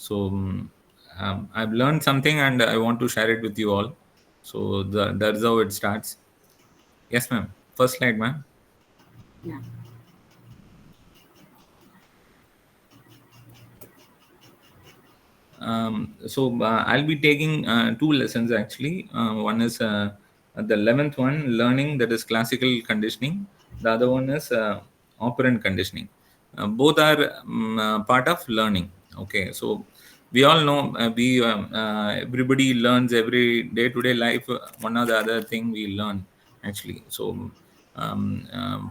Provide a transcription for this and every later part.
So I've learned something and I want to share it with you all. So that's how it starts. Yes, ma'am. First slide, ma'am. Yeah. I'll be taking two lessons actually. One is the 11th one, learning, that is classical conditioning. The other one is operant conditioning. Both are part of learning. Okay, so we all know everybody learns every day to day life. One or the other thing we learn actually.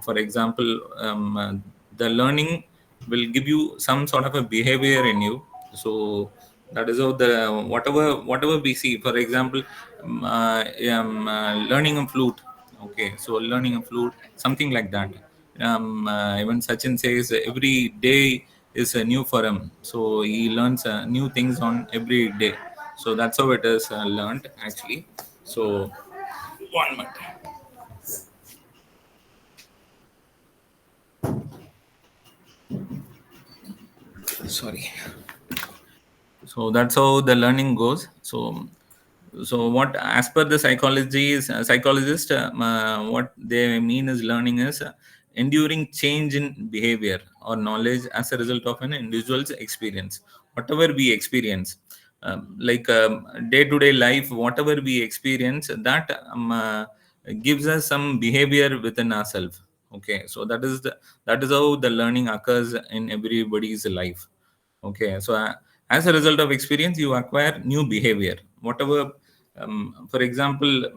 For example, the learning will give you some sort of a behavior in you. So that is how the whatever we see. For example, learning a flute. Okay, so learning a flute, something like that. Even Sachin says every day is a new for him, so he learns new things on every day. So that's how it is learned actually. So one minute, sorry. So that's how the learning goes. So what, as per the psychologist, what they mean is learning is enduring change in behavior or knowledge as a result of an individual's experience. Whatever we experience, day to day life, whatever we experience, that gives us some behavior within ourselves. Okay, so that is how the learning occurs in everybody's life. Okay, so as a result of experience, you acquire new behavior. Whatever, for example,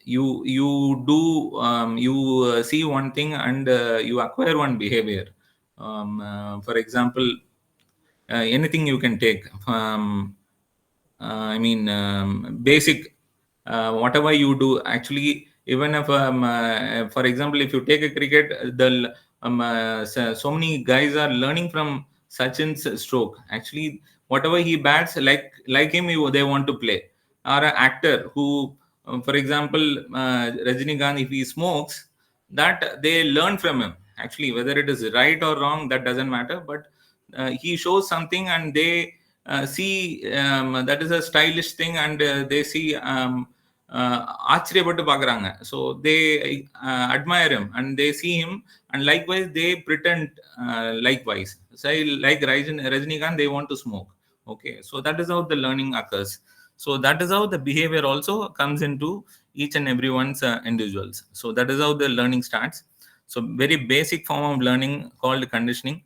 you do you see one thing and you acquire one behavior. For example, anything you can take. Basic, whatever you do, actually, even if, for example, if you take a cricket, so many guys are learning from Sachin's stroke. Actually, whatever he bats, like him, they want to play. Or an actor who, for example, Rajinikanth, if he smokes, that they learn from him. Actually, whether it is right or wrong, that doesn't matter. But he shows something and they see that is a stylish thing, and they see ஆச்சரியப்பட்டு பார்க்குறாங்க. So they admire him and they see him, and likewise they pretend likewise. Say like Rajinikanth, they want to smoke. Okay, so that is how the learning occurs. So that is how the behavior also comes into each and everyone's individuals. So that is how the learning starts. So very basic form of learning called conditioning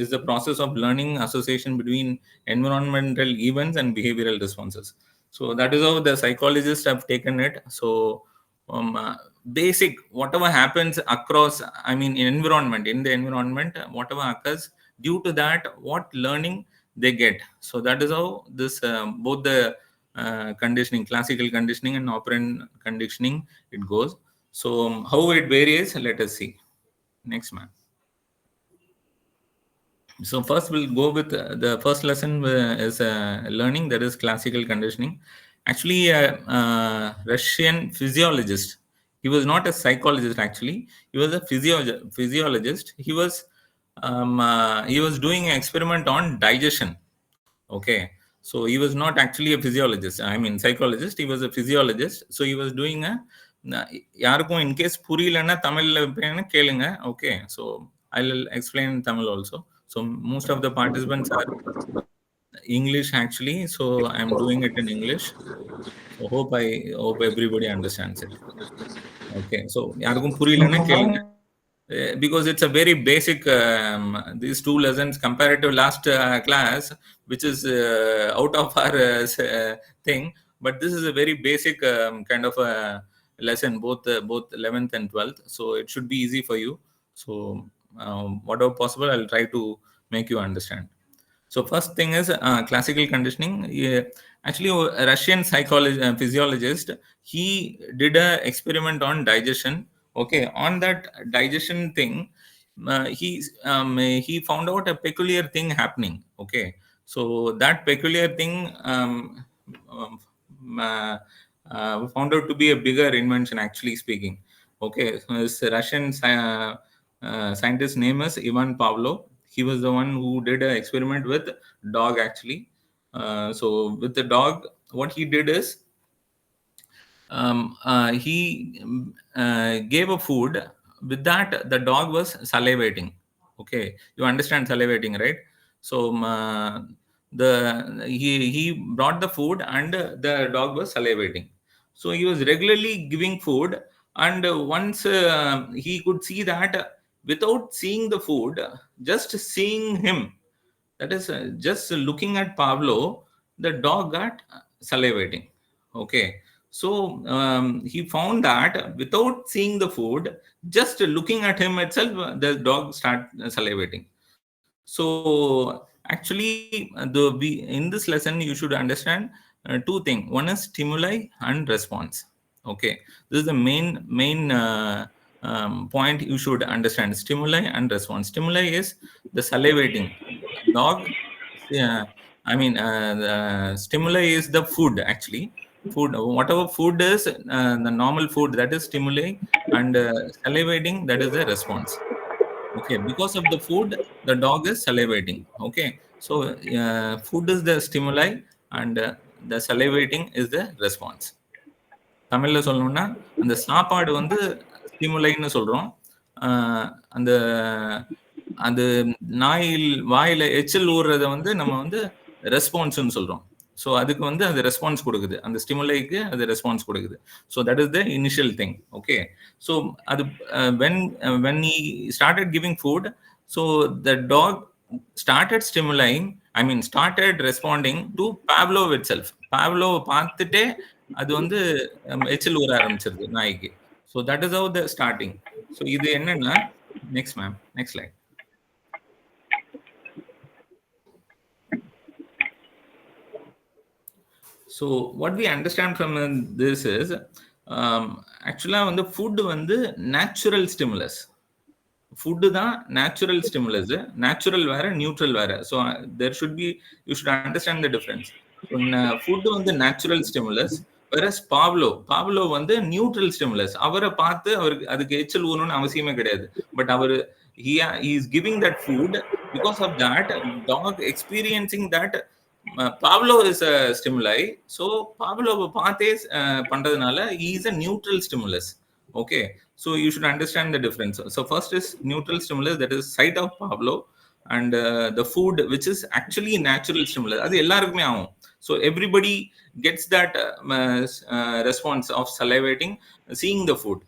is the process of learning association between environmental events and behavioral responses. So that is how the psychologists have taken it. So basic, whatever happens across, I mean, in the environment, whatever occurs, due to that, what learning they get. So that is how this both the conditioning, classical conditioning and operant conditioning, it goes. So how it varies, let us see. Next, man. So first we'll go with the first lesson is learning, that is classical conditioning. Actually, Russian physiologist. He was not a psychologist. Actually, he was a physiologist. He was doing an experiment on digestion. Okay, so he was not actually a physiologist. I mean, psychologist. He was a physiologist. So he was doing a யாருக்கும் in case புரியலன்னா தமிழ்ல கேளுங்க. Okay, so I'll explain in Tamil also. So most of the participants are English actually, so I'm doing it in English. So hope everybody understands it. Okay, so யாருக்கும் புரியலன்னா கேளுங்க. Because it's a very basic, these two lessons compared to last class, which is out of our thing. But this is a very basic kind of a lesson, both 11th and 12th. So it should be easy for you. So whatever possible, I'll try to make you understand. So first thing is classical conditioning. Actually, a Russian physiologist, he did a experiment on digestion. Okay, on that digestion thing, he found out a peculiar thing happening. Okay, so that peculiar thing um, uh, found out to be a bigger invention, actually speaking. Okay, so this Russian scientist name is Ivan Pavlov. He was the one who did an experiment with dog actually. So with the dog, what he did is he gave a food. With that, the dog was salivating. Okay, you understand salivating, right? So the he brought the food and the dog was salivating. So he was regularly giving food, and once he could see that without seeing the food, just seeing him, that is just looking at Pablo, the dog got salivating. Okay. So he found that without seeing the food, just looking at him itself, the dog start salivating. So actually, in this lesson, you should understand two things. One is stimuli and response. Okay, this is the main point you should understand: stimuli and response. Stimuli is the salivating dog. Yeah, I mean, the stimuli is the food actually. Food, whatever food is the normal food, that is stimuli, and salivating, that is the response. Okay, because of the food, the dog is salivating. Okay, so food is the stimuli, and the salivating is the response. தமிழ்ல சொல்லணும்னா அந்த சாப்பாடு வந்து ஸ்டிமுலைன்னு சொல்றோம். அஹ் அந்த அது நாயில் வாயில எச்சில் ஊறுறத வந்து நம்ம வந்து ரெஸ்பான்ஸ்ன்னு சொல்றோம். ஸோ அதுக்கு வந்து அது ரெஸ்பான்ஸ் கொடுக்குது, அந்த ஸ்டிமுலைக்கு அது ரெஸ்பான்ஸ் கொடுக்குது. So that is the initial thing. Okay, so அது when he started giving food, so the dog started stimulating, I mean started responding to Pavlov itself. Pavlov பார்த்துட்டே அது வந்து எச்சில் ஊற ஆரம்பிச்சிருது நாய்க்கு. So that is how the starting. So இது என்னன்னா, next ma'am, next slide. So what we understand from this is, ஆக்சுவலாக வந்து ஃபுட் வந்து நேச்சுரல் ஸ்டிமுலஸ். ஃபுட்டு தான் நேச்சுரல் ஸ்டிமுலஸ். நேச்சுரல் வேற, நியூட்ரல் வேற. So there should be, you should understand the difference. Food வந்து natural stimulus, whereas Pavlov வந்து neutral stimulus. அவரை பார்த்து அவருக்கு அதுக்கு எச்சல் ஊறணும்னு அவசியமே கிடையாது. பட் அவர் he is giving that food. Because of that, dog experiencing that Pavlo is a stimuli. So Pavlo பார்த்தே பண்றதுனால he is a neutral stimulus. Okay, so you should understand the difference. So first is neutral stimulus, that is sight of Pavlo, and the food which is actually natural stimulus. அது எல்லாருக்குமே ஆகும். So everybody gets that response of salivating, seeing the food.